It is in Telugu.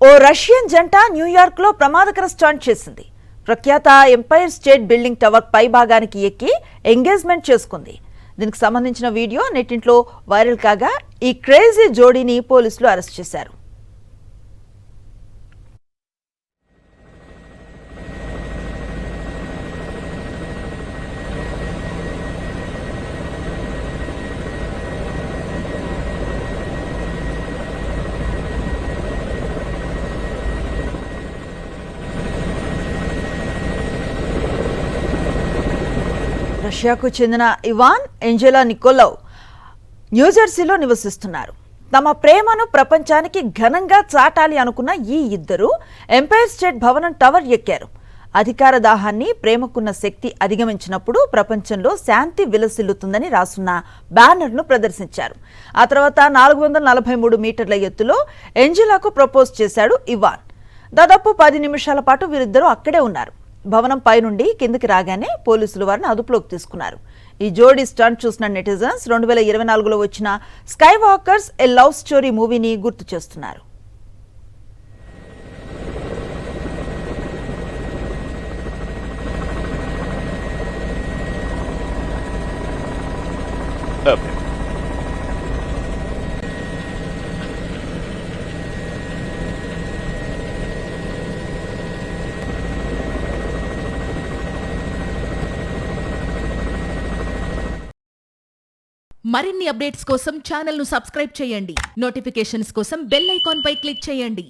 ఓ రష్యన్ జంట న్యూయార్క్లో ప్రమాదకర స్టంట్ చేసింది. ప్రఖ్యాత ఎంపైర్ స్టేట్ బిల్డింగ్ టవర్ పై భాగానికి ఎక్కి ఎంగేజ్మెంట్ చేసుకుంది. దీనికి సంబంధించిన వీడియో నెట్టింట్లో వైరల్ కాగా ఈ క్రేజీ జోడీని పోలీసులు అరెస్ట్ చేశారు. రష్యాకు చెందిన ఇవాన్ ఏంజెలా నికోలవ్ న్యూజెర్సీలో నివసిస్తున్నారు. తమ ప్రేమను ప్రపంచానికి ఘనంగా చాటాలి అనుకున్న ఈ ఇద్దరు ఎంపైర్ స్టేట్ భవనం టవర్ ఎక్కారు. అధికార దాహాన్ని ప్రేమకున్న శక్తి అధిగమించినప్పుడు ప్రపంచంలో శాంతి విలసిల్లుతుందని రాసున్న బ్యానర్ను ప్రదర్శించారు. ఆ తర్వాత 443 మీటర్ల ఎత్తులో ఏంజెలాకు ప్రపోజ్ చేశాడు ఇవాన్. దాదాపు 10 నిమిషాల పాటు వీరిద్దరూ అక్కడే ఉన్నారు. భవనం పై నుండి కిందకి రాగానే పోలీసులు వారిని అదుపులోకి తీసుకున్నారు. ఈ జోడీ స్టంట్ చూసిన నెటిజన్స్ 2024లో వచ్చిన స్కై వాకర్స్ ఏ లవ్ స్టోరీ మూవీని గుర్తు చేస్తున్నారు. మరిన్ని అప్డేట్స్ కోసం ఛానల్ ను సబ్స్క్రైబ్ చేయండి. నోటిఫికేషన్స్ కోసం బెల్ ఐకాన్ పై క్లిక్ చేయండి.